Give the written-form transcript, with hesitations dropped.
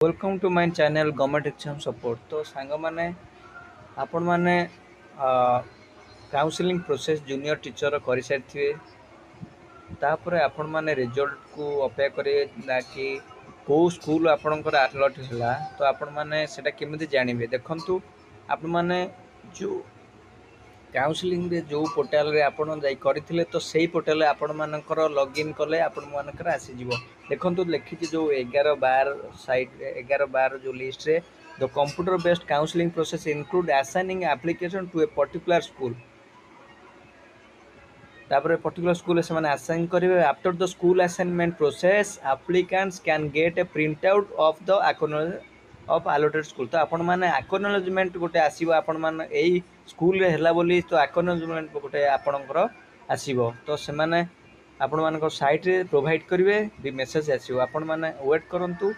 Welcome to my channel government exam support. तो सांग मैंने आपण मैंने काउंसलिंग प्रोसेस जूनियर टीचर कर सारी तापर आपण मैंने रिजल्ट को अपेक्षा करेंगे ना कि कौ स्कूल आपणकर अलर्ट है। तो आपण मैंने सेटा केमिति जानवे देखंतु आपण मैंने जो काउंसलिंग रे जो पोर्टाल रे आपण जाई करथिले तो सेही पोर्टाल रे आपण मानकर लॉगिन कले आपण मानकर आसी जिवो। देखंतु लिखि जो 11-12 साइट 11-12 जो लिस्ट रे the computer based counselling process include assigning application to a particular school. तापर पर्टिकुलर स्कूल से मैंने असाइन करेंगे। After the school assignment process applicants can get a print out of the acknowledgement of allotted school. तो आपण मैंने acknowledgement गोटे आसीबो आपण माने एई स्कूल रे हैला बोली तो एक्नॉलेजमेंट गोटे आपणकर आसीबो। तो से माने आपण मानकर साइट रे प्रोवाइड करेंगे भी मेसेज आसीबो। आपण माने वेट करंतु।